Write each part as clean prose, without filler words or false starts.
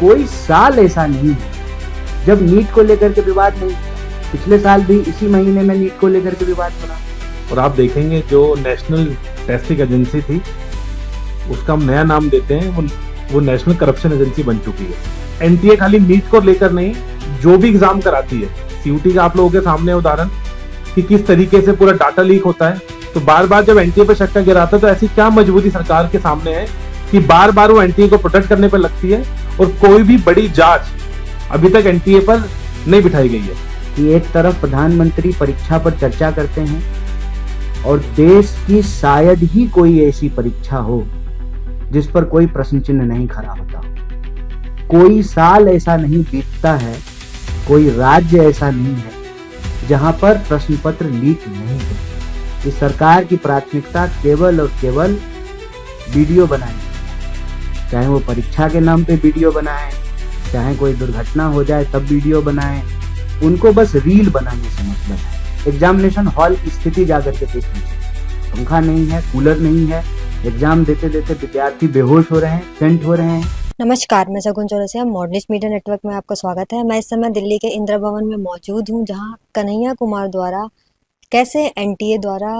कोई साल ऐसा नहीं है जब नीट को लेकर के विवाद नहीं। पिछले साल भी इसी महीने में नीट को लेकर के विवाद बना। और आप देखेंगे जो नेशनल टेस्टिंग एजेंसी थी उसका हम नया नाम देते हैं, वो नेशनल करप्शन एजेंसी बन चुकी है। एनटीए खाली नीट को लेकर नहीं, जो भी एग्जाम कराती है, सीयूटी का आप लोगों के सामने उदाहरण कि किस तरीके से पूरा डाटा लीक होता है। तो बार बार जब एनटीए पे शक्का गिराता है तो ऐसी क्या मजबूरी सरकार के सामने है कि बार बार वो एनटीए को प्रोटेक्ट करने पर लगती है और कोई भी बड़ी जांच अभी तक एनटीए पर नहीं बिठाई गई है। कि एक तरफ प्रधानमंत्री परीक्षा पर चर्चा करते हैं और देश की शायद ही कोई ऐसी परीक्षा हो जिस पर कोई प्रश्न चिन्ह नहीं खड़ा होता। कोई साल ऐसा नहीं बीतता है, कोई राज्य ऐसा नहीं है जहां पर प्रश्न पत्र लीक नहीं हो। इस सरकार की प्राथमिकता केवल और केवल वीडियो बनानी, चाहे वो परीक्षा के नाम पे वीडियो बनाएं, चाहे कोई दुर्घटना हो जाए तब वीडियो बनाएं। उनको बस रील बनाने से मतलब है। एग्जामिनेशन हॉल की स्थिति जाकर के देख लीजिए, पंखा नहीं है, कूलर नहीं है, एग्जाम देते देते विद्यार्थी बेहोश हो रहे हैं, फेंट हो रहे हैं। नमस्कार, मैं शगुन चौरसिया, मॉडलिस्ट मीडिया नेटवर्क में आपका स्वागत है। मैं इस समय दिल्ली के इंदिरा भवन में मौजूद हूं, जहां कन्हैया कुमार द्वारा कैसे एनटीए द्वारा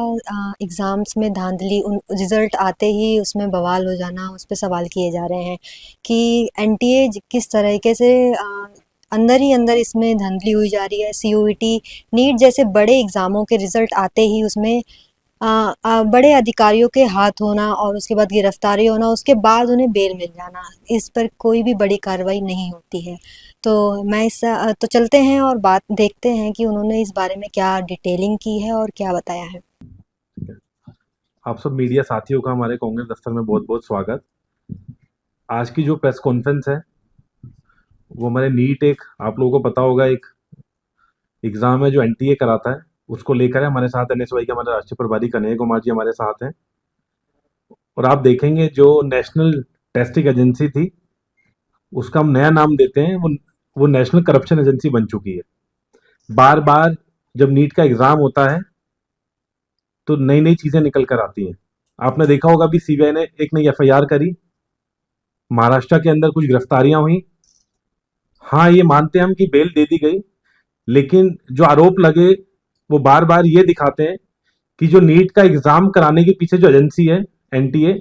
एग्ज़ाम्स में धांधली, उन रिज़ल्ट आते ही उसमें बवाल हो जाना, उस पर सवाल किए जा रहे हैं कि एनटीए किस तरीके से अंदर ही अंदर इसमें धांधली हुई जा रही है। सीयूईटी, नीट जैसे बड़े एग्ज़ामों के रिज़ल्ट आते ही उसमें बड़े अधिकारियों के हाथ होना और उसके बाद गिरफ्तारी होना, उसके बाद उन्हें बेल मिल जाना, इस पर कोई भी बड़ी कार्रवाई नहीं होती है। तो चलते हैं और बात देखते हैं कि उन्होंने इस बारे में क्या डिटेलिंग की है और क्या बताया है। आप सब मीडिया साथियों का हमारे कांग्रेस दफ्तर में बहुत बहुत स्वागत। आज की जो प्रेस कॉन्फ्रेंस है वो हमारे नीट, एक आप लोगों को पता होगा, एक एग्जाम है जो एनटीए कराता है, उसको लेकर है। हमारे साथ एनएसवाई के हमारे राष्ट्रीय प्रभारी कन्हैया कुमार जी हमारे साथ हैं। और आप देखेंगे जो नेशनल टेस्टिंग एजेंसी थी उसका हम नया नाम देते हैं, वो नेशनल करप्शन एजेंसी बन चुकी है। बार बार जब नीट का एग्जाम होता है तो नई नई चीजें निकल कर आती हैं। आपने देखा होगा अभी सीबीआई ने एक नई एफआईआर करी, महाराष्ट्र के अंदर कुछ गिरफ्तारियां हुई। हाँ, ये मानते हैं हम कि बेल दे दी गई, लेकिन जो आरोप लगे वो बार बार ये दिखाते हैं कि जो नीट का एग्जाम कराने के पीछे जो एजेंसी है एनटीए,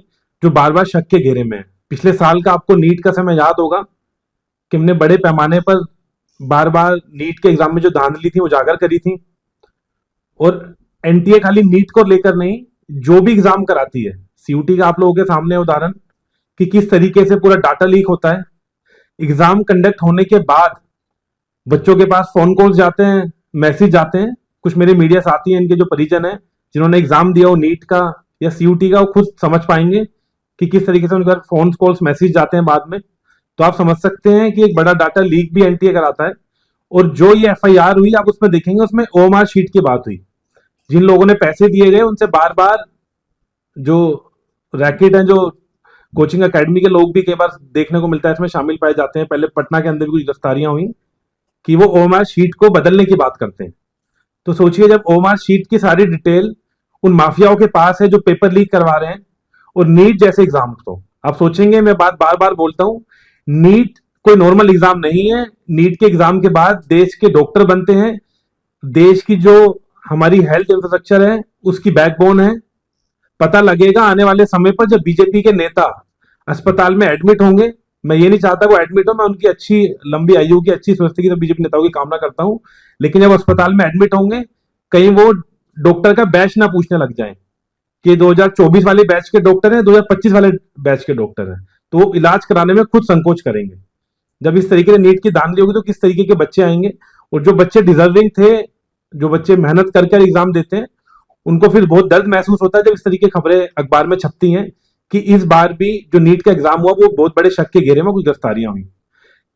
जो बार बार शक के घेरे में है। पिछले साल का आपको नीट का समय याद होगा कि हमने बड़े पैमाने पर बार बार नीट के एग्जाम में जो धांधली थी उजागर करी थी। और एनटीए खाली नीट को लेकर नहीं, जो भी एग्जाम कराती है, सीयूटी का आप लोगों के सामने उदाहरण कि किस तरीके से पूरा डाटा लीक होता है। एग्जाम कंडक्ट होने के बाद बच्चों के पास फोन कॉल्स जाते हैं, मैसेज जाते हैं। कुछ मेरे मीडिया साथी हैं, इनके जो परिजन हैं जिन्होंने एग्जाम दिया हो नीट का या सीयूटी का, वो खुद समझ पाएंगे कि किस तरीके से उनके फोन कॉल्स मैसेज जाते हैं बाद में। तो आप समझ सकते हैं कि एक बड़ा डाटा लीक भी एनटीए कराता है। और जो ये एफआईआर हुई आप उसमें देखेंगे, उसमें ओएमआर शीट की बात हुई। जिन लोगों ने पैसे दिए गए उनसे बार बार जो रैकेट है, जो कोचिंग एकेडमी के लोग भी कई बार देखने को मिलता है इसमें शामिल पाए जाते हैं। पहले पटना के अंदर भी कुछ गिरफ्तारियां हुई कि वो ओएमआर शीट को बदलने की बात करते हैं। तो सोचिए, जब ओएमआर शीट की सारी डिटेल उन माफियाओं के पास है जो पेपर लीक करवा रहे हैं, और नीट जैसे एग्जाम, तो आप सोचेंगे, मैं बात बार बार बोलता हूं, नीट कोई नॉर्मल एग्जाम नहीं है। नीट के एग्जाम के बाद देश के डॉक्टर बनते हैं, देश की जो हमारी हेल्थ इंफ्रास्ट्रक्चर है उसकी बैकबोन है। पता लगेगा आने वाले समय पर जब बीजेपी के नेता अस्पताल में एडमिट होंगे। मैं ये नहीं चाहता वो एडमिट हो, मैं उनकी अच्छी लंबी आयु की, अच्छी स्वस्थ की तो बीजेपी नेताओं की कामना करता हूं, लेकिन जब अस्पताल में एडमिट होंगे कहीं वो डॉक्टर का बैच ना पूछने लग जाए कि 2024 वाले बैच के डॉक्टर हैं, 2025 वाले बैच के डॉक्टर हैं, तो वो इलाज कराने में खुद संकोच करेंगे। जब इस तरीके से नीट की धांधली होगी तो किस तरीके के बच्चे आएंगे। और जो बच्चे डिजर्विंग थे, जो बच्चे मेहनत करके एग्जाम देते हैं, उनको फिर बहुत दर्द महसूस होता है जब इस तरीके की खबरें अखबार में छपती हैं कि इस बार भी जो नीट का एग्जाम हुआ वो बहुत बड़े शक के घेरे में कुछ गिरफ्तारियां हुई।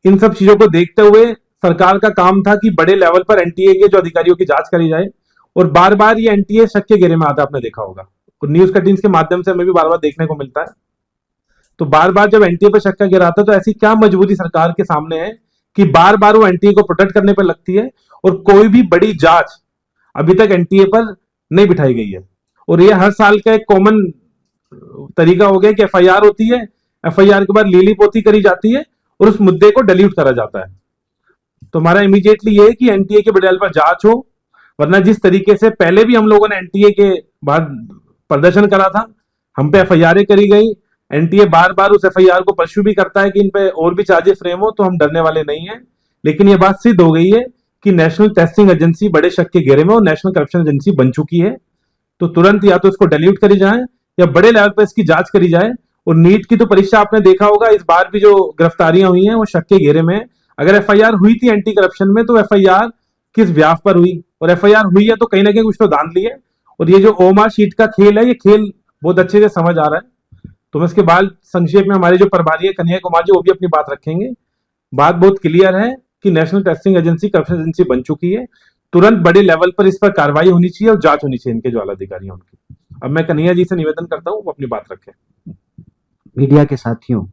इन सब चीजों को देखते हुए सरकार का काम था कि बड़े लेवल पर एनटीए के जो अधिकारियों की जांच करी जाए। और बार बार ये एनटीए शक के घेरे में आता, आपने देखा होगा, और न्यूज कटिंग्स के माध्यम से हमें भी बार बार देखने को मिलता है। तो बार बार जब एनटीए पर शक का घेरा आता है तो ऐसी क्या मजबूरी सरकार के सामने है कि बार बार वो एनटीए को प्रोटेक्ट करने पर लगती है और कोई भी बड़ी जांच अभी तक एनटीए पर नहीं बिठाई गई है। और ये हर साल का एक कॉमन तरीका हो गया कि एफआईआर होती है, एफआईआर के बाद लीली पोती करी जाती है और उस मुद्दे को डिलीट करा जाता है। तो हमारा इमीडिएटली ये है कि एनटीए के बड़े पर जांच हो, वरना जिस तरीके से पहले भी हम लोगों ने एनटीए के बाद प्रदर्शन करा था, हम पे एफआईआर करी गई, एनटीए बार बार उस एफआईआर को परस्यू भी करता है कि इन पे और भी चार्जेस फ्रेम हो, तो हम डरने वाले नहीं है। लेकिन ये बात सिद्ध हो गई है कि नेशनल टेस्टिंग एजेंसी बड़े शक के घेरे में और नेशनल करप्शन एजेंसी बन चुकी है। तो तुरंत या तो इसको डिलीट करी जाए या बड़े लेवल पर इसकी जांच करी जाए। और नीट की तो परीक्षा आपने देखा होगा, इस बार भी जो गिरफ्तारियां हुई हैं वो शक के घेरे में। अगर एफआईआर हुई थी एंटी करप्शन में, तो एफआईआर किस व्याप पर हुई, और एफआईआर हुई है तो कहीं ना कहीं कुछ तो धांधली है। और ये जो ओमार शीट का खेल है, ये खेल बहुत अच्छे से समझ आ रहा है। तो मैं इसके बाद संक्षेप में हमारे जो प्रभारी है कन्हैया कुमार जी, वो भी अपनी बात रखेंगे। बात बहुत क्लियर है कि national testing agency corruption agency बन चुकी है। तुरंत बड़े लेवल पर इस पर कार्रवाई होनी चाहिए और जांच होनी चाहिए इनके जो आला अधिकारी हैं उनकी। अब मैं कन्हैया जी से निवेदन करता हूँ वो अपनी बात रखें। मीडिया के साथियों,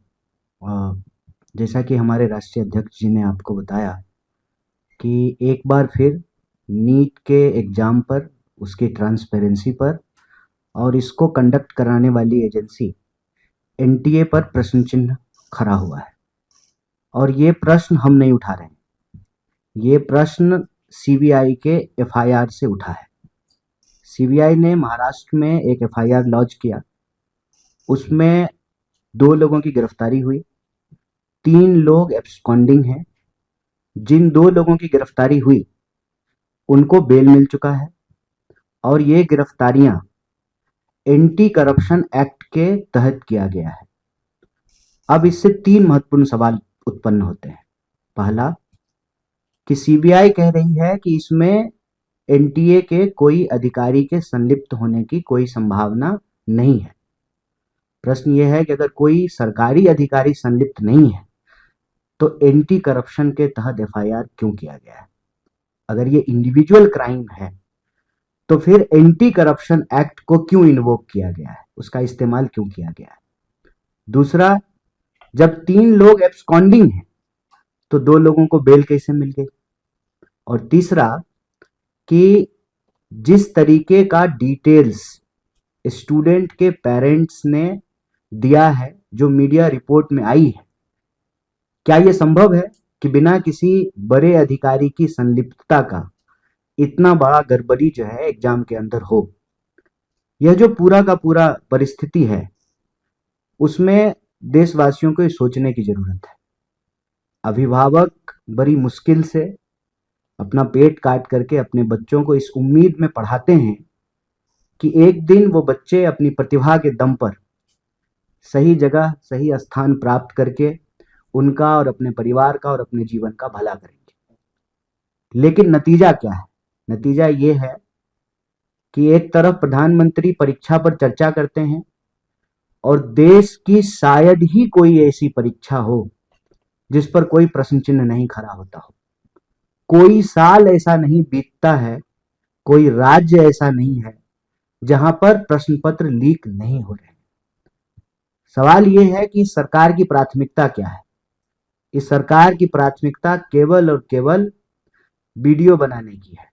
जैसा कि हमारे राष्ट्रीय अध्यक्ष जी ने आपको बताया कि एक बार फिर नीट के एग्जाम पर, उसकी ट्रांसपेरेंसी पर और इसको कंडक्ट कराने वाली एजेंसी एनटीए पर प्रश्न चिन्ह खड़ा हुआ है। और ये प्रश्न हम नहीं उठा रहे हैं, ये प्रश्न सीबीआई के एफआईआर से उठा है। सीबीआई ने महाराष्ट्र में एक एफआईआर लॉन्च किया, उसमें 2 लोगों की गिरफ्तारी हुई, 3 लोग एब्सकॉन्डिंग हैं। जिन 2 लोगों की गिरफ्तारी हुई उनको बेल मिल चुका है और ये गिरफ्तारियां एंटी करप्शन एक्ट के तहत किया गया है। अब इससे 3 महत्वपूर्ण सवाल उत्पन्न होते हैं। पहला, कि सीबीआई कह रही है कि इसमें एनटीए के कोई अधिकारी के संलिप्त होने की कोई संभावना नहीं है। प्रश्न यह है कि अगर कोई सरकारी अधिकारी संलिप्त नहीं है तो एंटी करप्शन के तहत एफआईआर क्यों किया गया है? अगर ये इंडिविजुअल क्राइम है तो फिर एंटी करप्शन एक्ट को क्यों इन्वोक किया गया है, उसका इस्तेमाल क्यों किया गया है? दूसरा, जब 3 लोग एब्सकॉन्डिंग हैं तो 2 लोगों को बेल कैसे मिल गई? और तीसरा, कि जिस तरीके का डिटेल्स स्टूडेंट के पेरेंट्स ने दिया है, जो मीडिया रिपोर्ट में आई है, क्या यह संभव है कि बिना किसी बड़े अधिकारी की संलिप्तता का इतना बड़ा गड़बड़ी जो है एग्जाम के अंदर हो? यह जो पूरा का पूरा परिस्थिति है, उसमें देशवासियों को सोचने की जरूरत है। अभिभावक बड़ी मुश्किल से अपना पेट काट करके अपने बच्चों को इस उम्मीद में पढ़ाते हैं कि एक दिन वो बच्चे अपनी प्रतिभा के दम पर सही जगह, सही स्थान प्राप्त करके उनका और अपने परिवार का और अपने जीवन का भला करेंगे। लेकिन नतीजा क्या है? नतीजा ये है कि एक तरफ प्रधानमंत्री परीक्षा पर चर्चा करते हैं और देश की शायद ही कोई ऐसी परीक्षा हो जिस पर कोई प्रश्न चिन्ह नहीं खड़ा होता हो। कोई साल ऐसा नहीं बीतता है, कोई राज्य ऐसा नहीं है जहां पर प्रश्न पत्र लीक नहीं हो रहे। सवाल यह है कि इस सरकार की प्राथमिकता क्या है? इस सरकार की प्राथमिकता केवल और केवल वीडियो बनाने की है।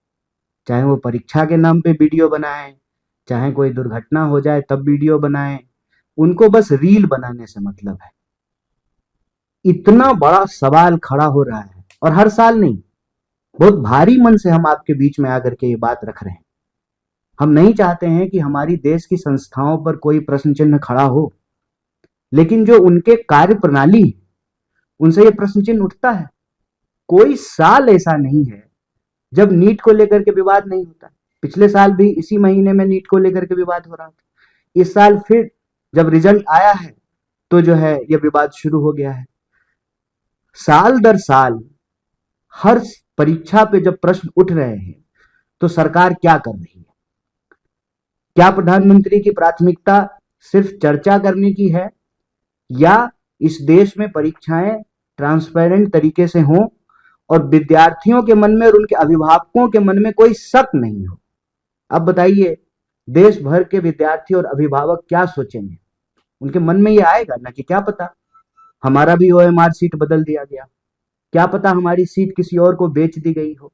चाहे वो परीक्षा के नाम पे वीडियो बनाएं, चाहे कोई दुर्घटना हो जाए तब वीडियो बनाएं, उनको बस रील बनाने से मतलब है। इतना बड़ा सवाल खड़ा हो रहा है और हर साल नहीं, बहुत भारी मन से हम आपके बीच में आकर के ये बात रख रहे हैं। हम नहीं चाहते हैं कि हमारी देश की संस्थाओं पर कोई प्रश्न चिन्ह खड़ा हो, लेकिन जो उनके कार्य प्रणाली है उनसे ये प्रश्न चिन्ह उठता है। कोई साल ऐसा नहीं है जब नीट को लेकर के विवाद नहीं होता। पिछले साल भी इसी महीने में नीट को लेकर के विवाद हो रहा था। इस साल फिर जब रिजल्ट आया है तो जो है यह विवाद शुरू हो गया है। साल दर साल हर परीक्षा पे जब प्रश्न उठ रहे हैं तो सरकार क्या कर रही है? क्या प्रधानमंत्री की प्राथमिकता सिर्फ चर्चा करने की है, या इस देश में परीक्षाएं ट्रांसपेरेंट तरीके से हों और विद्यार्थियों के मन में और उनके अभिभावकों के मन में कोई शक नहीं हो? अब बताइए, देश भर के विद्यार्थी और अभिभावक क्या सोचेंगे? उनके मन में ये आएगा ना कि क्या पता हमारा भी ओएमआर सीट बदल दिया गया, क्या पता हमारी सीट किसी और को बेच दी गई हो।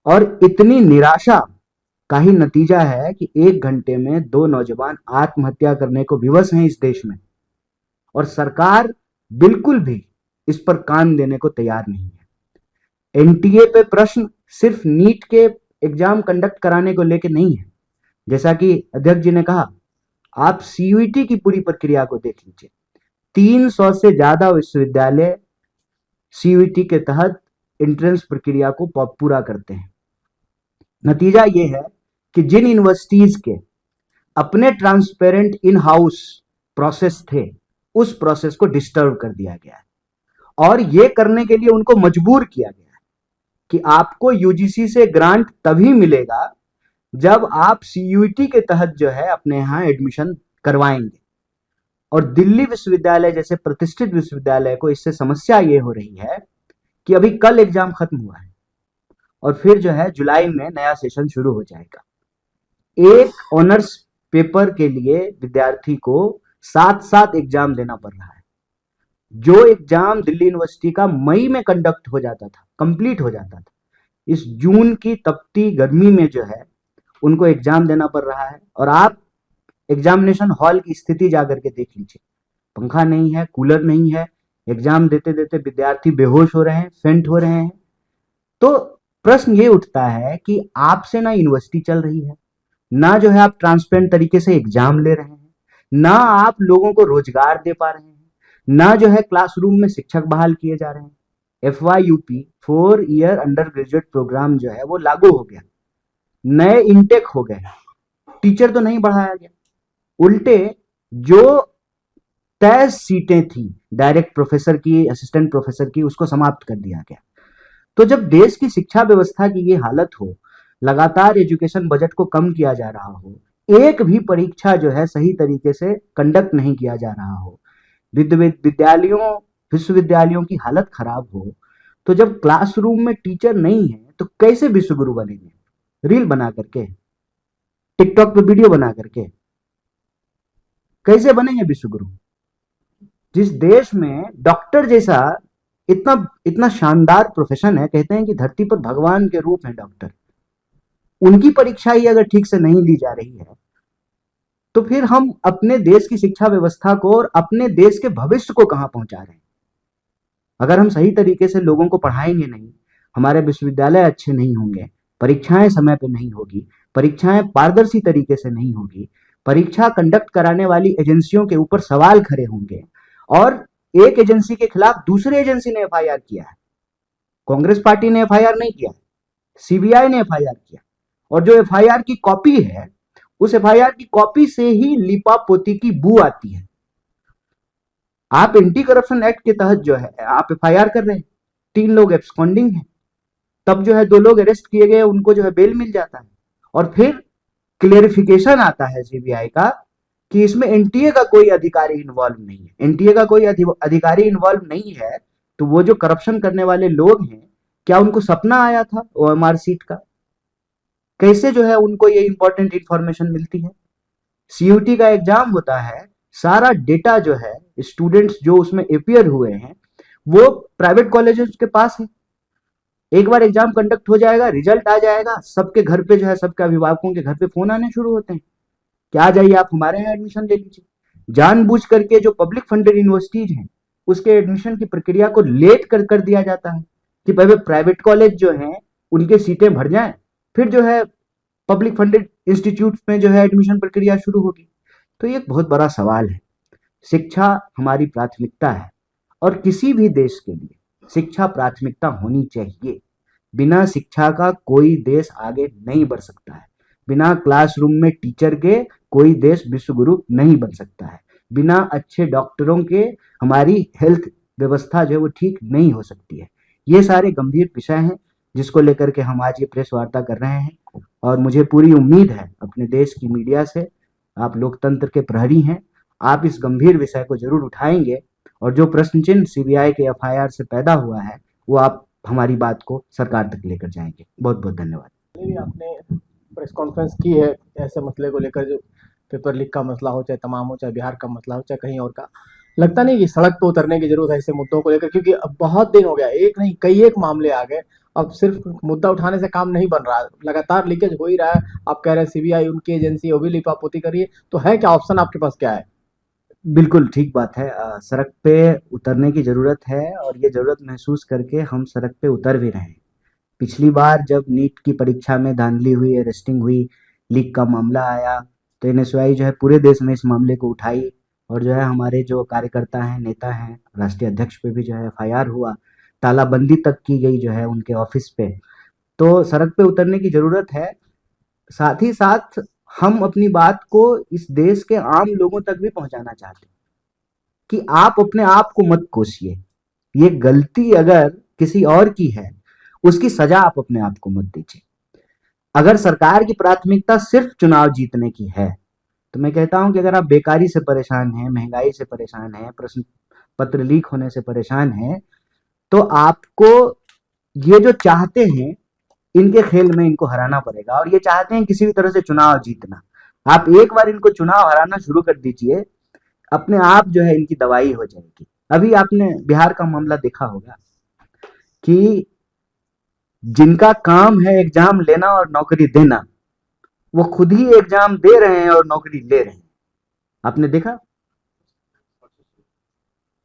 और इतनी निराशा का ही नतीजा है कि 1 घंटे में 2 नौजवान आत्महत्या करने को विवश हैं इस देश में, और सरकार बिल्कुल भी इस पर कान देने को तैयार नहीं है। एनटीए पे प्रश्न सिर्फ नीट के एग्जाम कंडक्ट कराने को लेके नहीं है। जैसा कि अध्यक्ष जी ने कहा, आप सीयूईटी की पूरी प्रक्रिया को देख लीजिए। 300 से ज्यादा विश्वविद्यालय सीयूईटी के तहत एंट्रेंस प्रक्रिया को पूरा करते हैं। नतीजा यह है कि जिन यूनिवर्सिटीज के अपने ट्रांसपेरेंट इन हाउस प्रोसेस थे, उस प्रोसेस को डिस्टर्ब कर दिया गया है और यह करने के लिए उनको मजबूर किया गया है कि आपको यूजीसी से ग्रांट तभी मिलेगा जब आप सीयूईटी के तहत जो है अपने यहां एडमिशन करवाएंगे। और दिल्ली विश्वविद्यालय जैसे प्रतिष्ठित विश्वविद्यालय को इससे समस्या ये हो रही है कि अभी कल एग्जाम खत्म हुआ है और फिर जो है जुलाई में नया सेशन शुरू हो जाएगा। एक ऑनर्स पेपर के लिए विद्यार्थी को 7 एग्जाम देना पड़ रहा है। जो एग्जाम दिल्ली यूनिवर्सिटी का मई में कंडक्ट हो जाता था, कंप्लीट हो जाता था, इस जून की तपती गर्मी में जो है उनको एग्जाम देना पड़ रहा है। और आप एग्जामिनेशन हॉल की स्थिति जाकर के देख लीजिए, पंखा नहीं है, कूलर नहीं है, एग्जाम देते देते विद्यार्थी बेहोश हो रहे हैं, फेंट हो रहे हैं। तो प्रश्न ये उठता है कि आपसे ना यूनिवर्सिटी चल रही है, ना जो है आप ट्रांसपेरेंट तरीके से एग्जाम ले रहे हैं, ना आप लोगों को रोजगार दे पा रहे हैं, ना जो है क्लासरूम में शिक्षक बहाल किए जा रहे हैं। FYUP 4 year undergraduate program जो है वो लागू हो गया, नए इनटेक हो गए, टीचर तो नहीं बढ़ाया गया, उल्टे जो तय सीटें थी डायरेक्ट प्रोफेसर की, असिस्टेंट प्रोफेसर की, उसको समाप्त कर दिया गया। तो जब देश की शिक्षा व्यवस्था की ये हालत हो, लगातार एजुकेशन बजट को कम किया जा रहा हो, एक भी परीक्षा जो है सही तरीके से कंडक्ट नहीं किया जा रहा हो, विश्वविद्यालयों की हालत खराब हो, तो जब क्लासरूम में टीचर नहीं है तो कैसे विश्वगुरु बनेंगे? रील बना करके, टिकटॉक पे वीडियो बना करके कैसे बनेंगे विश्वगुरु? जिस देश में डॉक्टर जैसा इतना इतना शानदार प्रोफेशन है, कहते हैं कि धरती पर भगवान के रूप है डॉक्टर, उनकी परीक्षा ही अगर ठीक से नहीं ली जा रही है तो फिर हम अपने देश की शिक्षा व्यवस्था को और अपने देश के भविष्य को कहां पहुंचा रहे हैं? अगर हम सही तरीके से लोगों को पढ़ाएंगे नहीं, हमारे विश्वविद्यालय अच्छे नहीं होंगे, परीक्षाएं समय पे नहीं होगी, परीक्षाएं पारदर्शी तरीके से नहीं होगी, परीक्षा कंडक्ट कराने वाली एजेंसियों के ऊपर सवाल खड़े होंगे और एक एजेंसी के खिलाफ दूसरी एजेंसी ने FIR किया है। कांग्रेस पार्टी ने FIR नहीं किया, CBI ने FIR किया, और जो FIR की कॉपी है, उस FIR की कॉपी से ही लिपापोती की बू आती है। आप एंटी करप्शन एक्ट के तहत जो है आप FIR कर रहे हैं, 3 लोग एब्सकॉन्डिंग हैं, तब जो है 2 लोग अरेस्ट किए गए, उनको जो है बेल मिल जाता है, और फिर क्लेरिफिकेशन आता है CBI का कि इसमें एनटीए का कोई अधिकारी इन्वॉल्व नहीं है। एनटीए का कोई अधिकारी इन्वॉल्व नहीं है तो वो जो करप्शन करने वाले लोग हैं, क्या उनको सपना आया था OMR सीट का? कैसे जो है उनको ये इंपॉर्टेंट इंफॉर्मेशन मिलती है? सीयूटी का एग्जाम होता है, सारा डेटा जो है स्टूडेंट्स जो उसमें अपियर हुए हैं वो प्राइवेट कॉलेजेस के पास है। एक बार एग्जाम कंडक्ट हो जाएगा, रिजल्ट आ जाएगा, सबके घर पे जो है, सबके अभिभावकों के घर पे फोन आने शुरू होते हैं कि आ जाइए आप हमारे यहाँ एडमिशन ले लीजिए। जानबूझ करके जो पब्लिक फंडेड यूनिवर्सिटीज हैं उसके एडमिशन की प्रक्रिया को लेट कर दिया जाता है कि पहले प्राइवेट कॉलेज जो हैं उनके सीटें भर जाएं, फिर जो है पब्लिक फंडेड इंस्टीट्यूट में जो है एडमिशन प्रक्रिया शुरू होगी। तो ये एक बहुत बड़ा सवाल है। शिक्षा हमारी प्राथमिकता है और किसी भी देश के लिए शिक्षा प्राथमिकता होनी चाहिए। बिना शिक्षा का कोई देश आगे नहीं बढ़ सकता है। बिना क्लासरूम में टीचर के कोई देश विश्वगुरु नहीं बन सकता है। बिना अच्छे डॉक्टरों के हमारी हेल्थ व्यवस्था जो है वो ठीक नहीं हो सकती है। ये सारे गंभीर विषय हैं जिसको लेकर के हम आज ये प्रेस वार्ता कर रहे हैं, और मुझे पूरी उम्मीद है अपने देश की मीडिया से, आप लोकतंत्र के प्रहरी हैं, आप इस गंभीर विषय को जरूर उठाएंगे और जो प्रश्न चिन्ह CBI के FIR से पैदा हुआ है वो आप हमारी बात को सरकार तक लेकर जाएंगे। बहुत बहुत धन्यवाद। आपने प्रेस कॉन्फ्रेंस की है ऐसे मसले को लेकर, जो पेपर लीक का मसला हो, चाहे तमाम हो, चाहे बिहार का मसला हो, चाहे कहीं और का, लगता नहीं कि सड़क पर उतरने की जरूरत है ऐसे मुद्दों को लेकर? क्योंकि अब बहुत दिन हो गया, एक नहीं कई एक मामले आ गए, अब सिर्फ मुद्दा उठाने से काम नहीं बन रहा, लगातार लीकेज हो ही रहा है। आप कह रहे हैं CBI उनकी एजेंसी, वो भी लिपापोती करिए, तो है क्या ऑप्शन आपके पास, क्या है? बिल्कुल ठीक बात है। सड़क पे उतरने की ज़रूरत है और ये ज़रूरत महसूस करके हम सड़क पे उतर भी रहे हैं। पिछली बार जब नीट की परीक्षा में धांधली हुई, अरेस्टिंग हुई, लीक का मामला आया, तो एनएसयूआई जो है पूरे देश में इस मामले को उठाई और जो है हमारे जो कार्यकर्ता हैं, नेता हैं, राष्ट्रीय अध्यक्ष पे भी जो है एफआईआर हुआ, तालाबंदी तक की गई जो है उनके ऑफिस पे। तो सड़क पे उतरने की ज़रूरत है। साथ ही साथ हम अपनी बात को इस देश के आम लोगों तक भी पहुंचाना चाहते हैं कि आप अपने आप को मत कोसिए। ये गलती अगर किसी और की है, उसकी सजा आप अपने आप को मत दीजिए। अगर सरकार की प्राथमिकता सिर्फ चुनाव जीतने की है, तो मैं कहता हूं कि अगर आप बेकारी से परेशान हैं, महंगाई से परेशान हैं, प्रश्न पत्र लीक होने से परेशान हैं, तो आपको ये जो चाहते हैं, इनके खेल में इनको हराना पड़ेगा और ये चाहते हैं किसी भी तरह से चुनाव जीतना। आप एक बार इनको चुनाव हराना शुरू कर दीजिए, अपने आप जो है इनकी दवाई हो जाएगी। अभी आपने बिहार का मामला देखा होगा कि जिनका काम है एग्जाम लेना और नौकरी देना, वो खुद ही एग्जाम दे रहे हैं और नौकरी ले रहे हैं। आपने देखा?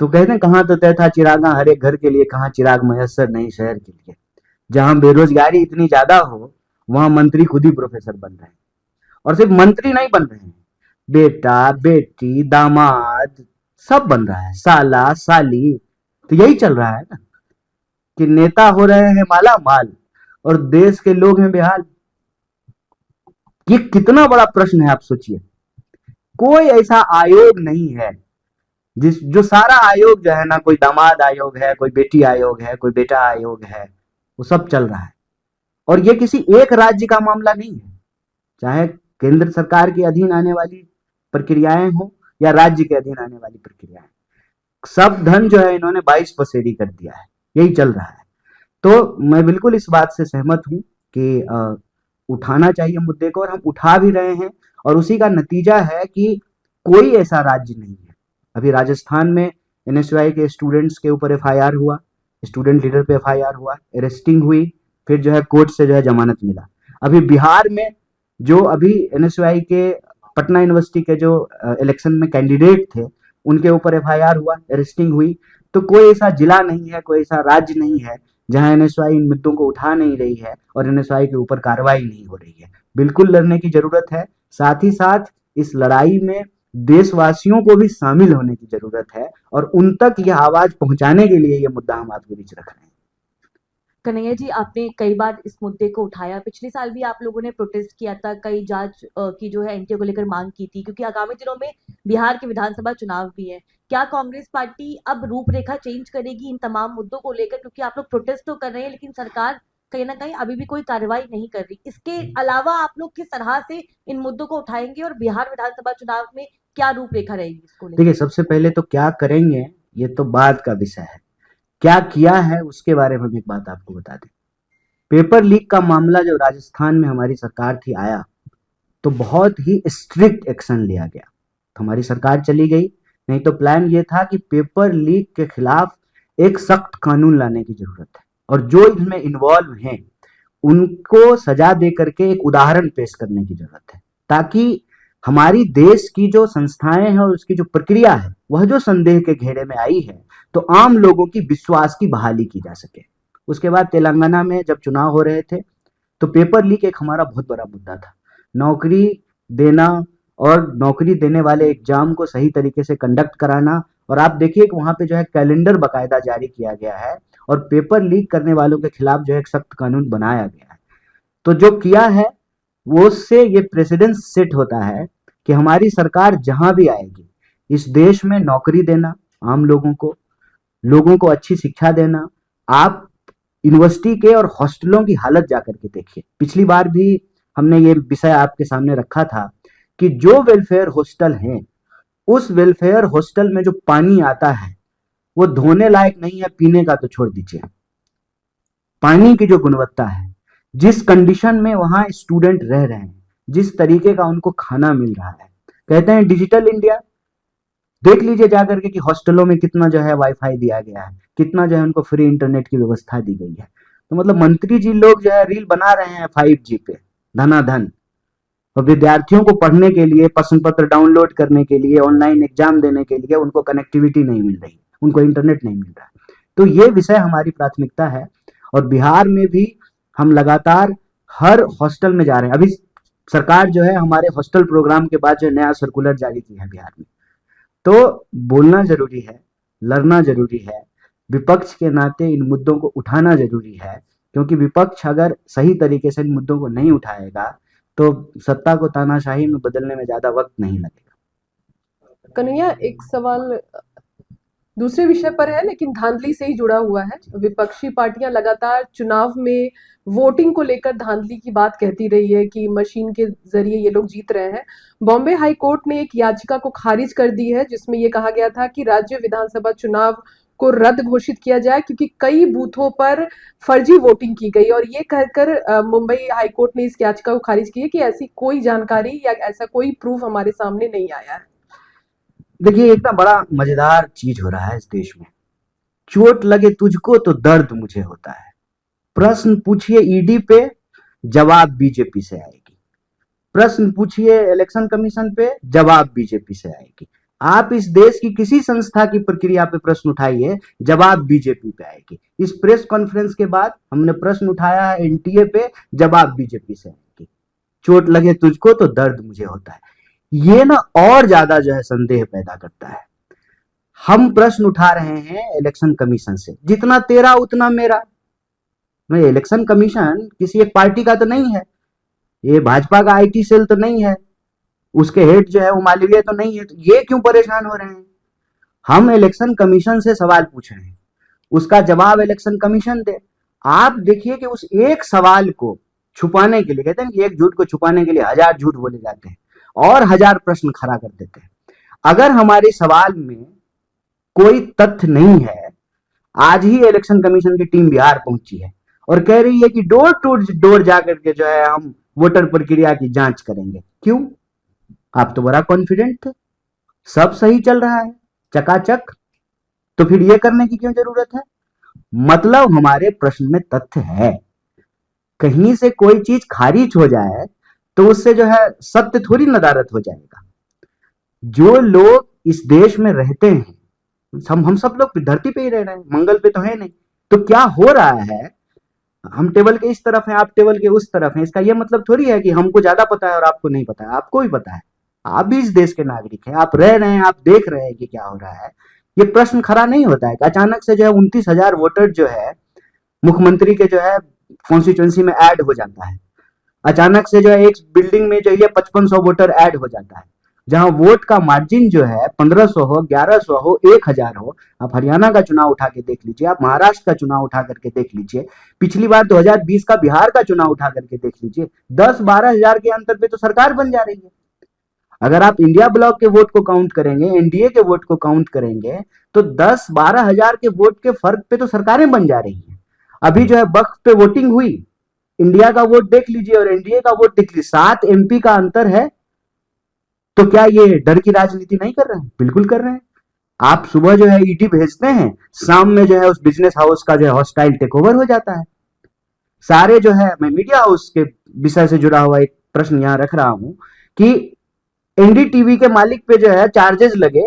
तो कहते हैं कहाँ तो तय था चिरागा हर एक घर के लिए, कहाँ चिराग मयस्सर नहीं शहर के लिए। जहां बेरोजगारी इतनी ज्यादा हो, वहां मंत्री खुद ही प्रोफेसर बन रहे हैं। और सिर्फ मंत्री नहीं बन रहे हैं, बेटा बेटी दामाद सब बन रहा है, साला साली। तो यही चल रहा है ना कि नेता हो रहे हैं माला माल और देश के लोग हैं बेहाल। ये कितना बड़ा प्रश्न है, आप सोचिए। कोई ऐसा आयोग नहीं है जिस जो सारा आयोग जो है ना, कोई दामाद आयोग है, कोई बेटी आयोग है, कोई बेटा आयोग है, वो सब चल रहा है। और ये किसी एक राज्य का मामला नहीं है, चाहे केंद्र सरकार के अधीन आने वाली प्रक्रियाएं हो या राज्य के अधीन आने वाली प्रक्रियाएं, सब धन जो है इन्होंने 22 पसेरी कर दिया है। यही चल रहा है। तो मैं बिल्कुल इस बात से सहमत हूं कि उठाना चाहिए मुद्दे को, और हम उठा भी रहे हैं। और उसी का नतीजा है कि कोई ऐसा राज्य नहीं है। अभी राजस्थान में एनएसयूआई के स्टूडेंट्स के ऊपर एफआईआर हुआ, स्टूडेंट लीडर पे एफआईआर हुआ, अरेस्टिंग हुई, फिर जो है कोर्ट से जो है जमानत मिला। अभी बिहार में जो अभी एनएसयूआई के पटना यूनिवर्सिटी के जो इलेक्शन में कैंडिडेट थे, उनके ऊपर एफआईआर हुआ, अरेस्टिंग हुई। तो कोई ऐसा जिला नहीं है, कोई ऐसा राज्य नहीं है जहां एनएसयूआई इन मुद्दों को उठा नहीं रही है और एनएसयूआई के ऊपर कार्रवाई नहीं हो रही है। बिल्कुल लड़ने की जरूरत है। साथ ही साथ इस लड़ाई में देशवासियों को भी शामिल होने की जरूरत है और उन तक यह आवाज पहुंचाने के लिए ये मुद्दा हम आपके बीच रख रहे हैं। कन्हैया जी, आपने कई बार इस मुद्दे को उठाया। पिछले साल भी आप लोगों ने प्रोटेस्ट किया था, कई जांच की जो है एनटीए को लेकर मांग की थी, क्योंकि आगामी दिनों में बिहार के विधानसभा चुनाव भी है। क्या कांग्रेस पार्टी अब रूपरेखा चेंज करेगी इन तमाम मुद्दों को लेकर? क्योंकि आप लोग प्रोटेस्ट तो कर रहे हैं, लेकिन सरकार कहीं ना कहीं अभी भी कोई कार्रवाई नहीं कर रही। इसके अलावा आप लोग किस तरह से इन मुद्दों को उठाएंगे और बिहार विधानसभा चुनाव में क्या रूपरेखा रहेगी इसको लेकर? देखिए, सबसे पहले तो क्या करेंगे ये तो बाद का विषय है। क्या किया है उसके बारे में भी एक बात आपको बता दें। पेपर लीक का मामला जब राजस्थान में हमारी सरकार थी आया, तो बहुत ही स्ट्रिक्ट एक्शन लिया गया, तो हमारी सरकार चली गई। नहीं तो प्लान ये था कि पेपर लीक के खिलाफ एक सख्त कानून लाने की जरूरत है और जो इसमें इन्वॉल्व हैं उनको सजा दे करके एक उदाहरण पेश करने की जरूरत है, ताकि हमारी देश की जो संस्थाएं हैं और उसकी जो प्रक्रिया है वह जो संदेह के घेरे में आई है, तो आम लोगों की विश्वास की बहाली की जा सके। उसके बाद तेलंगाना में जब चुनाव हो रहे थे, तो पेपर लीक एक हमारा बहुत बड़ा मुद्दा था। नौकरी देना और नौकरी देने वाले एग्जाम को सही तरीके से कंडक्ट कराना, और आप देखिए कि वहां पे जो है कैलेंडर बकायदा जारी किया गया है और पेपर लीक करने वालों के खिलाफ जो है एक सख्त कानून बनाया गया है। तो जो किया है वो उससे ये प्रेसिडेंस सेट होता है कि हमारी सरकार जहां भी आएगी, इस देश में नौकरी देना, आम लोगों को अच्छी शिक्षा देना। आप यूनिवर्सिटी के और हॉस्टलों की हालत जाकर के देखिए। पिछली बार भी हमने ये विषय आपके सामने रखा था कि जो वेलफेयर हॉस्टल हैं, उस वेलफेयर हॉस्टल में जो पानी आता है वो धोने लायक नहीं है, पीने का तो छोड़ दीजिए। पानी की जो गुणवत्ता है, जिस कंडीशन में वहां स्टूडेंट रह रहे हैं, जिस तरीके का उनको खाना मिल रहा है, कहते हैं डिजिटल इंडिया। देख लीजिए जाकर के कि हॉस्टलों में कितना जो है वाईफाई दिया गया है, कितना जो है उनको फ्री इंटरनेट की व्यवस्था दी गई है। तो मतलब मंत्री जी लोग जो है रील बना रहे हैं 5G पे धनाधन, और विद्यार्थियों को पढ़ने के लिए, प्रश्न पत्र डाउनलोड करने के लिए, ऑनलाइन एग्जाम देने के लिए उनको कनेक्टिविटी नहीं मिल रही, उनको इंटरनेट नहीं मिल रहा है। तो ये विषय हमारी प्राथमिकता है और बिहार में भी हम लगातार हर हॉस्टल में जा रहे हैं। अभी सरकार जो है हमारे हॉस्टल प्रोग्राम के बाद जो नया सर्कुलर जारी की है बिहार में। तो बोलना जरूरी है, लड़ना जरूरी है, विपक्ष के नाते इन मुद्दों को उठाना जरूरी है, क्योंकि विपक्ष अगर सही तरीके से इन मुद्दों को नहीं उठाएगा तो सत्ता को तानाशाही में बदलने में ज्यादा वक्त नहीं लगेगा। कन्हैया, एक सवाल दूसरे विषय पर है लेकिन धांधली से ही जुड़ा हुआ है। विपक्षी पार्टियां लगातार चुनाव में वोटिंग को लेकर धांधली की बात कहती रही है कि मशीन के जरिए ये लोग जीत रहे हैं। बॉम्बे हाई कोर्ट ने एक याचिका को खारिज कर दी है जिसमें ये कहा गया था कि राज्य विधानसभा चुनाव को रद्द घोषित किया जाए क्योंकि कई बूथों पर फर्जी वोटिंग की गई, और ये कहकर मुंबई हाई कोर्ट ने इस याचिका को खारिज की है कि ऐसी कोई जानकारी या ऐसा कोई प्रूफ हमारे सामने नहीं आया है। देखिए, एक ना बड़ा मजेदार चीज हो रहा है इस देश में। चोट लगे तुझको तो दर्द मुझे होता है। प्रश्न पूछिए ईडी पे, जवाब बीजेपी से आएगी। प्रश्न पूछिए इलेक्शन कमीशन पे, जवाब बीजेपी से आएगी। आप इस देश की किसी संस्था की प्रक्रिया पे प्रश्न उठाइए, जवाब बीजेपी पे आएगी। इस प्रेस कॉन्फ्रेंस के बाद हमने प्रश्न उठाया है एनटीए पे, जवाब बीजेपी से आएगी। चोट लगे तुझको तो दर्द मुझे होता है। ये ना और ज्यादा जो है संदेह पैदा करता है। हम प्रश्न उठा रहे हैं इलेक्शन कमीशन से, जितना तेरा उतना मेरा। मैं इलेक्शन कमीशन किसी एक पार्टी का तो नहीं है, ये भाजपा का आईटी सेल तो नहीं है, उसके हेड जो है वो मालवीय तो नहीं है, तो ये क्यों परेशान हो रहे हैं? हम इलेक्शन कमीशन से सवाल पूछ रहे हैं, उसका जवाब इलेक्शन कमीशन दे। आप देखिए कि उस एक सवाल को छुपाने के लिए, कहते हैं कि एक झूठ को छुपाने के लिए 1000 झूठ बोले जाते हैं और 1000 प्रश्न खड़ा कर देते हैं। अगर हमारे सवाल में कोई तथ्य नहीं है, आज ही इलेक्शन कमीशन की टीम बिहार पहुंची है और कह रही है कि डोर टू डोर जाकर के जो है हम वोटर प्रक्रिया की जांच करेंगे। क्यों? आप तो बड़ा कॉन्फिडेंट थे, सब सही चल रहा है चकाचक, तो फिर ये करने की क्यों जरूरत है? मतलब हमारे प्रश्न में तथ्य है। कहीं से कोई चीज खारिज हो जाए तो उससे जो है सत्य थोड़ी नदारत हो जाएगा। जो लोग इस देश में रहते हैं, हम सब लोग धरती पे ही रह रहे हैं, मंगल पे तो है नहीं। तो क्या हो रहा है, हम टेबल के इस तरफ हैं, आप टेबल के उस तरफ हैं, इसका यह मतलब थोड़ी है कि हमको ज्यादा पता है और आपको नहीं पता है। आपको भी पता है, आप भी इस देश के नागरिक हैं, आप रह रहे हैं, आप देख रहे हैं कि क्या हो रहा है। ये प्रश्न खड़ा नहीं होता है कि अचानक से जो है 29,000 वोटर जो है मुख्यमंत्री के जो है कॉन्स्टिट्यूंसी में ऐड हो जाता है। अचानक से जो है एक बिल्डिंग में जो है 5500 वोटर ऐड हो जाता है, जहां वोट का मार्जिन जो है 1500 हो, 1100 हो, 1000 हो। आप हरियाणा का चुनाव उठा के देख लीजिए, आप महाराष्ट्र का चुनाव उठा करके देख लीजिए, पिछली बार 2020 का बिहार का चुनाव उठा करके देख लीजिए, 10-12 हजार के अंतर पे तो सरकार बन जा रही है। अगर आप इंडिया ब्लॉक के वोट को काउंट करेंगे, एनडीए के वोट को काउंट करेंगे, तो 10-12 हजार के वोट के फर्क पे तो सरकारें बन जा रही हैं। अभी जो है वक्फ पे वोटिंग हुई, इंडिया का वोट देख लीजिए और एनडीए का वोट देख लीजिए, 7 एमपी का अंतर है। तो क्या ये डर की राजनीति नहीं कर रहे हैं? बिल्कुल कर रहे हैं। आप सुबह जो है ईडी भेजते हैं, शाम में जो है उस बिजनेस हाउस का जो है हॉस्टाइल टेक ओवर हो जाता है। सारे जो है, मैं मीडिया हाउस के विषय से जुड़ा हुआ एक प्रश्न यहां रख रहा हूं कि एनडीटीवी के मालिक पे जो है चार्जेस लगे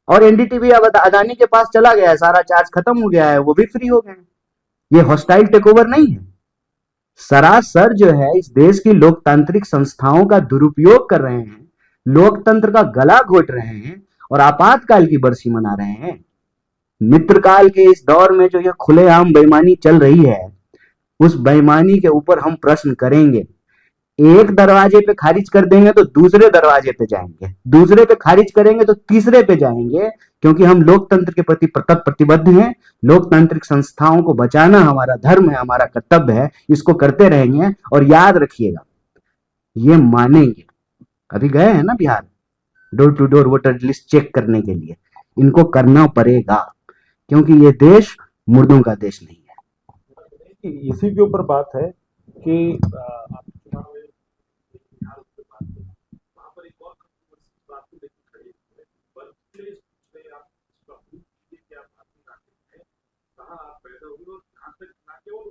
और एनडीटीवी अब अदानी के पास चला गया है, सारा चार्ज खत्म हो गया है, वो भी फ्री हो गए। ये हॉस्टाइल टेक ओवर नहीं है, सरासर जो है इस देश की लोकतांत्रिक संस्थाओं का दुरुपयोग कर रहे हैं, लोकतंत्र का गला घोट रहे हैं और आपातकाल की बरसी मना रहे हैं। मित्रकाल के इस दौर में जो यह खुलेआम बेईमानी चल रही है, उस बेईमानी के ऊपर हम प्रश्न करेंगे। एक दरवाजे पे खारिज कर देंगे तो दूसरे दरवाजे पे जाएंगे, दूसरे पे खारिज करेंगे तो तीसरे पे जाएंगे, क्योंकि हम लोकतंत्र के प्रति प्रतिबद्ध हैं। लोकतांत्रिक संस्थाओं को बचाना हमारा धर्म है, हमारा कर्तव्य है, इसको करते रहेंगे। और याद रखिएगा, ये मानेंगे। अभी गए हैं ना Bihar door to door voter list check करने के लिए, इनको करना पड़ेगा, क्योंकि ये देश मुर्दों का देश नहीं है। इसी के ऊपर बात है कि आप चुनाव में बिहार की बात है, वहां पर एक और बात को लेकर खड़ी है, वर्क प्लेस में आप इसका प्रूफ कीजिए कि आप भारतीय नागरिक हैं, कहाँ आप पैदा हुए और कहाँ तक, ना केवल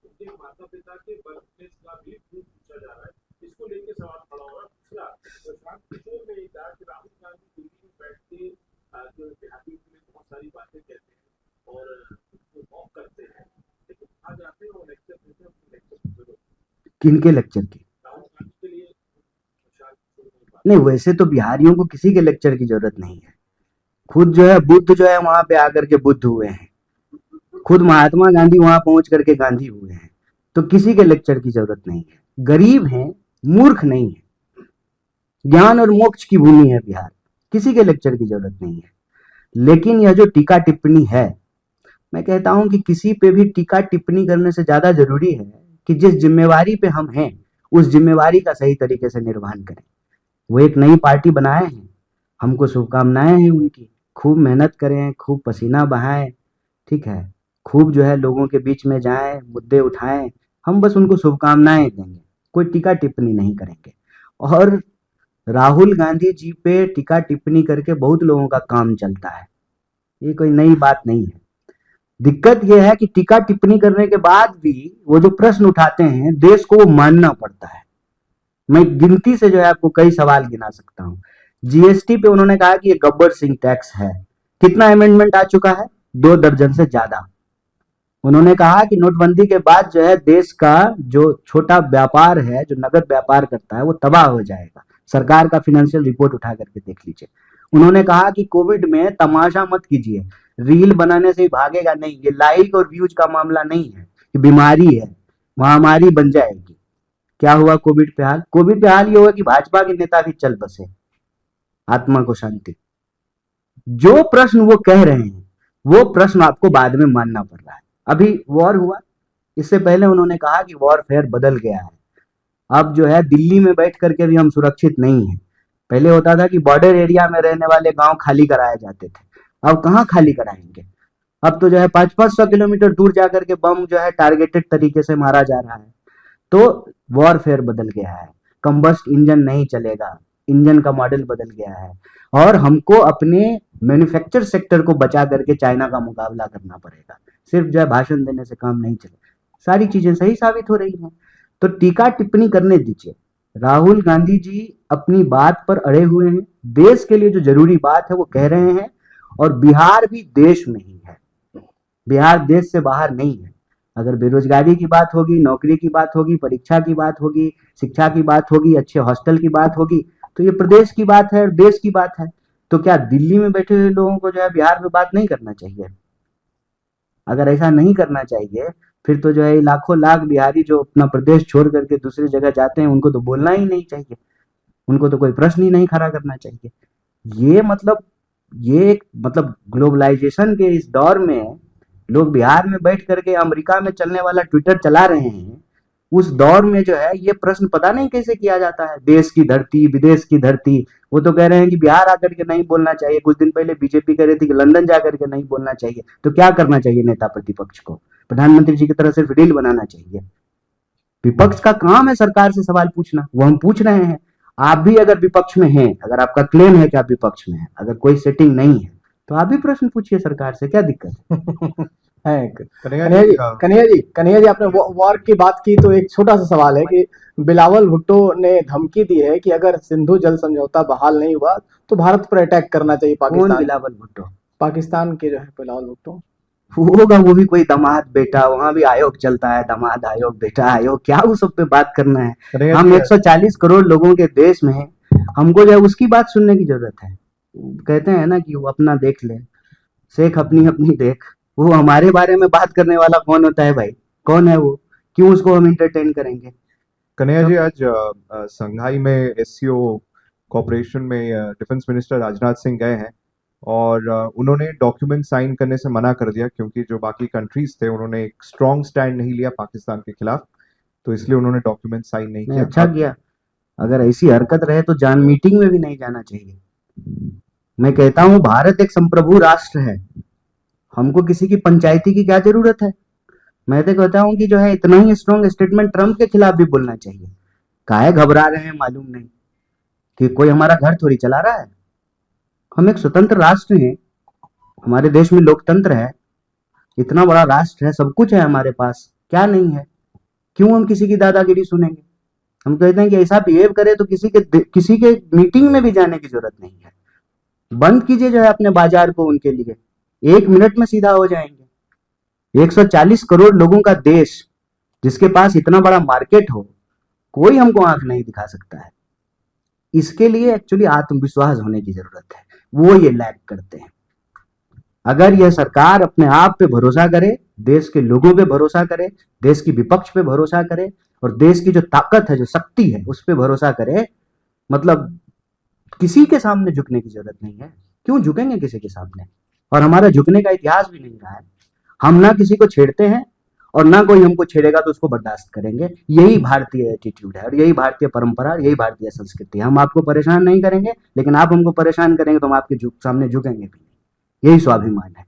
उनके माता पिता के वर्क प्लेस का भी प्रूफ पूछा जा रहा है। को लेके सवाल खड़ा हो रहा है। दूसरा प्रशांत किशोर ने कहा कि राहुल गांधी दिल्ली में बैठ के जो देहाती के लिए बहुत सारी बातें कहते हैं और उसको मॉक करते हैं, लेकिन वहां जाते हैं और लेक्चर देते हैं, अपने लेक्चर की जरूरत किनके लेक्चर की? राहुल गांधी के लिए प्रशांत किशोर ने बात नहीं, वैसे तो बिहारियों को किसी के लेक्चर की जरूरत नहीं है। खुद जो है बुद्ध जो है वहां पे आकर के बुद्ध हुए हैं, खुद महात्मा गांधी वहां पहुंच करके गांधी हुए हैं, तो किसी के लेक्चर की जरूरत नहीं है। गरीब हैं, मूर्ख नहीं है, ज्ञान और मोक्ष की भूमि है बिहार, किसी के लेक्चर की जरूरत नहीं है। लेकिन यह जो टीका टिप्पणी है, मैं कहता हूं कि किसी पे भी टीका टिप्पणी करने से ज्यादा जरूरी है कि जिस जिम्मेवारी पे हम हैं उस जिम्मेवारी का सही तरीके से निर्वहन करें। वो एक नई पार्टी बनाए हैं, हमको शुभकामनाएं हैं उनकी, खूब मेहनत करें, खूब पसीना बहाएं, ठीक है, खूब जो है लोगों के बीच में जाएं, मुद्दे उठाएं, हम बस उनको शुभकामनाएं देंगे, कोई टीका टिप्पणी नहीं करेंगे। और राहुल गांधी जी पे टीका टिप्पणी करके बहुत लोगों का काम चलता है, ये कोई नई बात नहीं है। दिक्कत यह है कि टीका टिप्पणी करने के बाद भी वो जो प्रश्न उठाते हैं देश को वो मानना पड़ता है। मैं गिनती से जो है आपको कई सवाल गिना सकता हूँ। जीएसटी पे उन्होंने कहा कि ये गब्बर सिंह टैक्स है, कितना अमेंडमेंट आ चुका है? 2 दर्जन से ज्यादा। उन्होंने कहा कि नोटबंदी के बाद जो है देश का जो छोटा व्यापार है, जो नगद व्यापार करता है, वो तबाह हो जाएगा। सरकार का फाइनेंशियल रिपोर्ट उठा करके देख लीजिए। उन्होंने कहा कि कोविड में तमाशा मत कीजिए, रील बनाने से ही भागेगा नहीं, ये लाइक और व्यूज का मामला नहीं है, ये बीमारी है, महामारी बन जाएगी। क्या हुआ कोविड पे हाल? कोविड पे हाल ये हुआ कि भाजपा के नेता भी चल बसे, आत्मा को शांति। जो प्रश्न वो कह रहे हैं वो प्रश्न आपको बाद में मानना पड़ रहा है। अभी वॉर हुआ, इससे पहले उन्होंने कहा कि वॉरफेयर बदल गया है, अब जो है दिल्ली में बैठ करके भी हम सुरक्षित नहीं हैं। पहले होता था कि बॉर्डर एरिया में रहने वाले गांव खाली कराए जाते थे, अब कहाँ खाली कराएंगे? अब तो जो है 500-500 किलोमीटर दूर जाकर के बम जो है टारगेटेड तरीके से मारा जा रहा है। तो वॉरफेयर बदल गया है, कंबस्ट इंजन नहीं चलेगा, इंजन का मॉडल बदल गया है, और हमको अपने मैन्युफैक्चर सेक्टर को बचा करके चाइना का मुकाबला करना पड़ेगा। सिर्फ जो है भाषण देने से काम नहीं चले, सारी चीजें सही साबित हो रही हैं। तो टीका टिप्पणी करने दीजिए। राहुल गांधी जी अपनी बात पर अड़े हुए हैं, देश के लिए जो जरूरी बात है वो कह रहे हैं, और बिहार भी देश में ही है, बिहार देश से बाहर नहीं है। अगर बेरोजगारी की बात होगी, नौकरी की बात होगी, परीक्षा की बात होगी, शिक्षा की बात होगी, अच्छे हॉस्टल की बात होगी, तो ये प्रदेश की बात है और देश की बात है। तो क्या दिल्ली में बैठे हुए लोगों को जो है बिहार में बात नहीं करना चाहिए? अगर ऐसा नहीं करना चाहिए फिर तो जो है लाखों लाख बिहारी जो अपना प्रदेश छोड़ करके दूसरी जगह जाते हैं उनको तो बोलना ही नहीं चाहिए, उनको तो कोई प्रश्न ही नहीं खड़ा करना चाहिए। ये एक मतलब ग्लोबलाइजेशन के इस दौर में लोग बिहार में बैठ करके अमेरिका में चलने वाला ट्विटर चला रहे हैं, उस दौर में जो है ये प्रश्न पता नहीं कैसे किया जाता है। देश की धरती, विदेश की धरती, वो तो कह रहे हैं कि बिहार आकर के नहीं बोलना चाहिए। कुछ दिन पहले बीजेपी कह रही थी कि लंदन जाकर के नहीं बोलना चाहिए। तो क्या करना चाहिए नेता प्रतिपक्ष को? प्रधानमंत्री जी की तरह सिर्फ रील बनाना चाहिए? विपक्ष का काम है सरकार से सवाल पूछना, वो हम पूछ रहे हैं। आप भी अगर विपक्ष में हैं, अगर आपका क्लेम है कि आप विपक्ष में हैं, अगर कोई सेटिंग नहीं है तो आप भी प्रश्न पूछिए सरकार से, क्या दिक्कत है? है कन्हैया जी आपने वॉर की बात की, तो एक छोटा सा सवाल है कि बिलावल भुट्टो ने धमकी दी है कि अगर सिंधु जल समझौता बहाल नहीं हुआ तो भारत पर अटैक करना चाहिए कौन पाकिस्तान। बिलावल भुट्टो? पाकिस्तान के जो है बिलावल भुट्टो होगा वो भी कोई दामाद बेटा, वहां भी आयोग चलता है, दामाद आयोग, बेटा आयोग, क्या उस सब पे बात करना है? हम 140 करोड़ लोगों के देश में हैं, हमको जो है उसकी बात सुनने की जरूरत है। कहते हैं ना कि वो अपना देख ले, शेख अपनी अपनी देख। वो हमारे बारे में बात करने वाला कौन होता है भाई? कौन है वो? क्यों उसको हम इंटरटेन करेंगे? कन्हैया जी, आज संघाई में एससीओ कॉपरेशन में डिफेंस मिनिस्टर राजनाथ सिंह गए हैं और उन्होंने डॉक्यूमेंट साइन करने से मना कर दिया, क्योंकि जो बाकी कंट्रीज थे उन्होंने एक स्ट्रॉन्ग स्टैंड नहीं लिया पाकिस्तान के खिलाफ, तो इसलिए उन्होंने डॉक्यूमेंट साइन नहीं किया। अच्छा किया। अगर ऐसी हरकत रहे तो जान मीटिंग में भी नहीं जाना चाहिए। मैं कहता हूं भारत एक संप्रभु राष्ट्र है, हमको किसी की पंचायती की क्या जरूरत है? मैं तो कहता हूं कि जो है इतना ही स्ट्रॉन्ग स्टेटमेंट ट्रम्प के खिलाफ भी बोलना चाहिए। काहे घबरा रहे हैं मालूम नहीं कि कोई हमारा घर थोड़ी चला रहा है। हम एक स्वतंत्र राष्ट्र हैं, हमारे देश में लोकतंत्र है, इतना बड़ा राष्ट्र है, सब कुछ है हमारे पास, क्या नहीं है? क्यों हम किसी की दादागिरी सुनेंगे? हम कहते हैं कि ऐसा बिहेव करे तो किसी के मीटिंग में भी जाने की जरूरत नहीं है। बंद कीजिए जो है अपने बाजार को उनके लिए, 1 मिनट में सीधा हो जाएंगे। 140 करोड़ लोगों का देश, जिसके पास इतना बड़ा मार्केट हो, कोई हमको आंख नहीं दिखा सकता है। इसके लिए एक्चुअली आत्मविश्वास होने की जरूरत है, वो ये लैक करते हैं। अगर यह सरकार अपने आप पे भरोसा करे, देश के लोगों पे भरोसा करे, देश की विपक्ष पे भरोसा करे और देश की जो ताकत है, जो शक्ति है, उस पे भरोसा करे, मतलब किसी के सामने झुकने की जरूरत नहीं है। क्यों झुकेंगे किसी के सामने? और हमारा झुकने का इतिहास भी नहीं रहा है। हम ना किसी को छेड़ते हैं और ना कोई हमको छेड़ेगा तो उसको बर्दाश्त करेंगे। यही भारतीय एटीट्यूड है और यही भारतीय परंपरा और यही भारतीय संस्कृति है। हम आपको परेशान नहीं करेंगे, लेकिन आप हमको परेशान करेंगे तो हम आपके सामने झुकेंगे भी नहीं। यही स्वाभिमान है।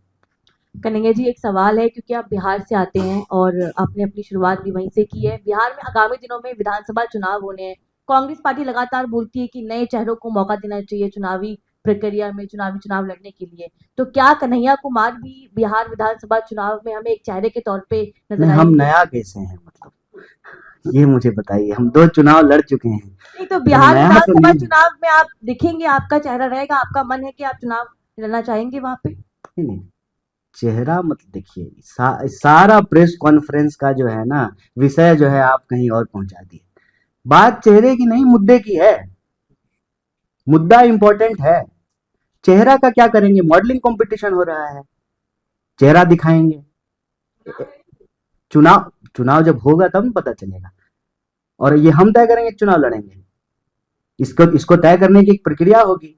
कन्हैया जी, एक सवाल है, क्योंकि आप बिहार से आते हैं और आपने अपनी शुरुआत भी वहीं से की है। बिहार में आगामी दिनों में विधानसभा चुनाव होने हैं। कांग्रेस पार्टी लगातार बोलती है कि नए चेहरों को मौका देना चाहिए चुनावी प्रक्रिया में, चुनावी चुनाव लड़ने के लिए। तो क्या कन्हैया कुमार भी बिहार विधानसभा चुनाव में हमें एक चेहरे के तौर पे नजर नहीं, हम आएंगे? नया कैसे हैं, मतलब ये मुझे बताइए। हम 2 चुनाव लड़ चुके हैं। नहीं, तो बिहार नया तो विधानसभा नहीं। चुनाव में आप दिखेंगे, आपका चेहरा रहेगा, आपका मन है कि आप चुनाव लड़ना चाहेंगे वहां पे? नहीं, चेहरा मत देखिए। सारा प्रेस कॉन्फ्रेंस का जो है ना विषय जो है आप कहीं और पहुंचा दिए। बात चेहरे की नहीं, मुद्दे की है। मुद्दा इंपॉर्टेंट है। चेहरा का क्या करेंगे? मॉडलिंग कंपटीशन हो रहा है, चेहरा दिखाएंगे। चुनाव जब होगा तब न पता चलेगा। और ये हम तय करेंगे चुनाव लड़ेंगे, इसको तय करने की एक प्रक्रिया होगी।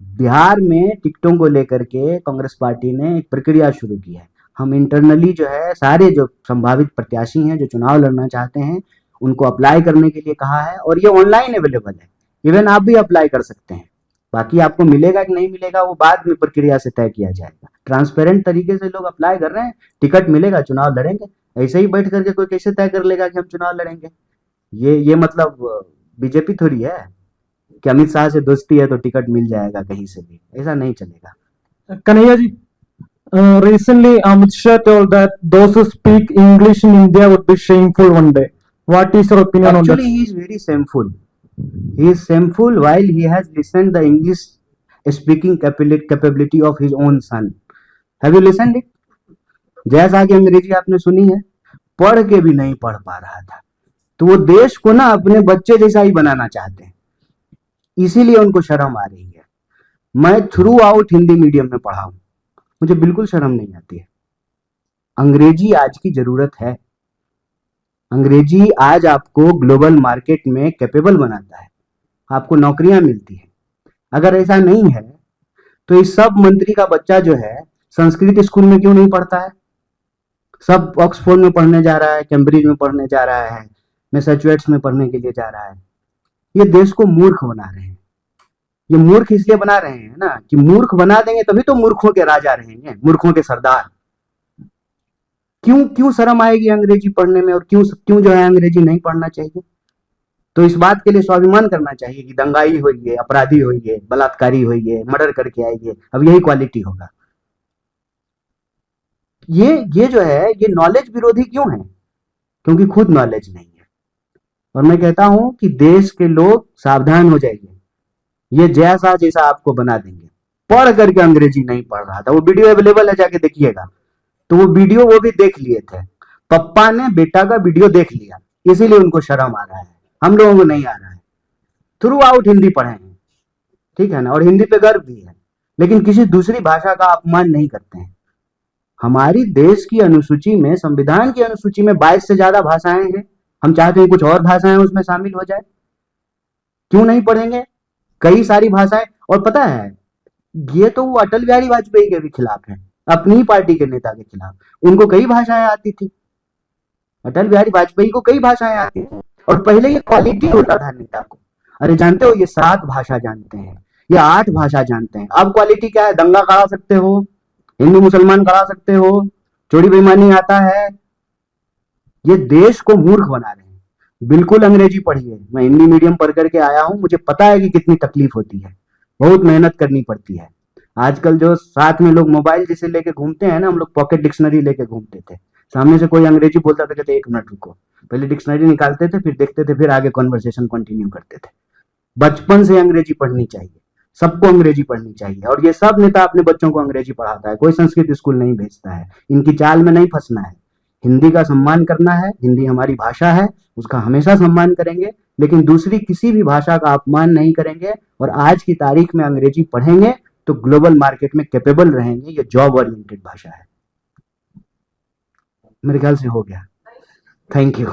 बिहार में टिकटों को लेकर के कांग्रेस पार्टी ने एक प्रक्रिया शुरू की है। हम इंटरनली जो है सारे जो संभावित प्रत्याशी हैं जो चुनाव लड़ना चाहते हैं उनको अप्लाई करने के लिए कहा है और ये ऑनलाइन अवेलेबल है। इवन आप भी अप्लाई कर सकते हैं। बाकी आपको मिलेगा कि नहीं मिलेगा वो बाद में प्रक्रिया से तय किया जाएगा। ट्रांसपेरेंट तरीके से लोग अप्लाई कर रहे हैं, टिकट मिलेगा, चुनाव लड़ेंगे। ऐसे ही बैठ करके कोई कैसे तय कर लेगा कि हम चुनाव लड़ेंगे? ये मतलब बीजेपी थोड़ी है कि अमित शाह से दोस्ती है तो टिकट मिल जाएगा कहीं से भी। ऐसा नहीं चलेगा। Kanaya ji, recently Amit Shah told that those who speak English in India would be shameful one day. What is your opinion on that? Actually, he is very shameful. He is shameful while he has listened the English speaking capability of his own son. Have you listened it? जैसा कि अंग्रेजी आपने सुनी है, पढ़ के भी नहीं पढ़ पा रहा था। तो वो देश को ना अपने बच्चे जैसा ही बनाना चाहते हैं, इसीलिए उनको शर्म आ रही है। मैं थ्रू आउट हिंदी मीडियम में पढ़ा हूं, मुझे बिल्कुल शर्म नहीं आती है। अंग्रेजी आज की जरूरत है। अंग्रेजी आज आपको ग्लोबल मार्केट में कैपेबल बनाता है, आपको नौकरियां मिलती है। अगर ऐसा नहीं है तो इस सब मंत्री का बच्चा जो है संस्कृत स्कूल में क्यों नहीं पढ़ता है? सब ऑक्सफोर्ड में पढ़ने जा रहा है, कैम्ब्रिज में पढ़ने जा रहा है, मैसाचुसेट्स में पढ़ने के लिए जा रहा है। ये देश को मूर्ख बना रहे हैं। ये मूर्ख इसलिए बना रहे हैं ना कि मूर्ख बना देंगे तभी तो मूर्खों के राजा रहेंगे, मूर्खों के सरदार। क्यों शर्म आएगी अंग्रेजी पढ़ने में और क्यों जो है अंग्रेजी नहीं पढ़ना चाहिए? तो इस बात के लिए स्वाभिमान करना चाहिए कि दंगाई होइए, अपराधी होइए, बलात्कारी होइए, मर्डर करके आइए, अब यही क्वालिटी होगा। ये जो है ये नॉलेज विरोधी क्यों है? क्योंकि खुद नॉलेज नहीं है। और मैं कहता हूं कि देश के लोग सावधान हो जाइए, ये जैसा आपको बना देंगे। पढ़ करके अंग्रेजी नहीं पढ़ रहा था, वो वीडियो अवेलेबल है, जाके देखिएगा। तो वो वीडियो वो भी देख लिए थे, पप्पा ने बेटा का वीडियो देख लिया, इसीलिए उनको शर्म आ रहा है, हम लोगों को नहीं आ रहा है। थ्रू आउट हिंदी पढ़े हैं, ठीक है ना, और हिंदी पे गर्व भी है, लेकिन किसी दूसरी भाषा का अपमान नहीं करते हैं। हमारी देश की अनुसूची में, संविधान की अनुसूची में 22 से ज्यादा भाषाएं हैं। हम चाहते हैं कुछ और भाषाएं उसमें शामिल हो जाए, क्यों नहीं पढ़ेंगे? कई सारी भाषाएं। और पता है ये तो वो अटल बिहारी वाजपेयी के भी खिलाफ है, अपनी पार्टी के नेता के खिलाफ। उनको कई भाषाएं आती थी, अटल बिहारी वाजपेयी को कई भाषाएं आती थी, और पहले ये क्वालिटी होता था नेता को। अरे जानते हो ये 7 भाषा जानते हैं, ये 8 भाषा जानते हैं। अब क्वालिटी क्या है? दंगा करा सकते हो, हिंदू मुसलमान करा सकते हो, चोरी बेईमानी आता है। ये देश को मूर्ख बना रहे हैं। बिल्कुल अंग्रेजी पढ़िए। मैं हिंदी मीडियम पढ़ करके आया हूं, मुझे पता है कि कितनी तकलीफ होती है, बहुत मेहनत करनी पड़ती है। आजकल जो साथ में लोग मोबाइल जैसे लेके घूमते हैं ना, हम लोग पॉकेट डिक्शनरी लेके घूमते थे, सामने से कोई अंग्रेजी बोलता था, कहते 1 मिनट रुको, पहले डिक्शनरी निकालते थे, फिर देखते थे, फिर आगे कॉन्वर्सेशन कंटिन्यू करते थे। बचपन से अंग्रेजी पढ़नी चाहिए, सबको अंग्रेजी पढ़नी चाहिए। और ये सब नेता अपने बच्चों को अंग्रेजी पढ़ाता है, कोई संस्कृत स्कूल नहीं भेजता है। इनकी चाल में नहीं फंसना है, हिंदी का सम्मान करना है, हिंदी हमारी भाषा है, उसका हमेशा सम्मान करेंगे, लेकिन दूसरी किसी भी भाषा का अपमान नहीं करेंगे। और आज की तारीख में अंग्रेजी पढ़ेंगे तो ग्लोबल मार्केट में कैपेबल रहेंगे। ये जॉब ओरिएंटेड भाषा है। मेरे ख्याल से हो गया। Thank you.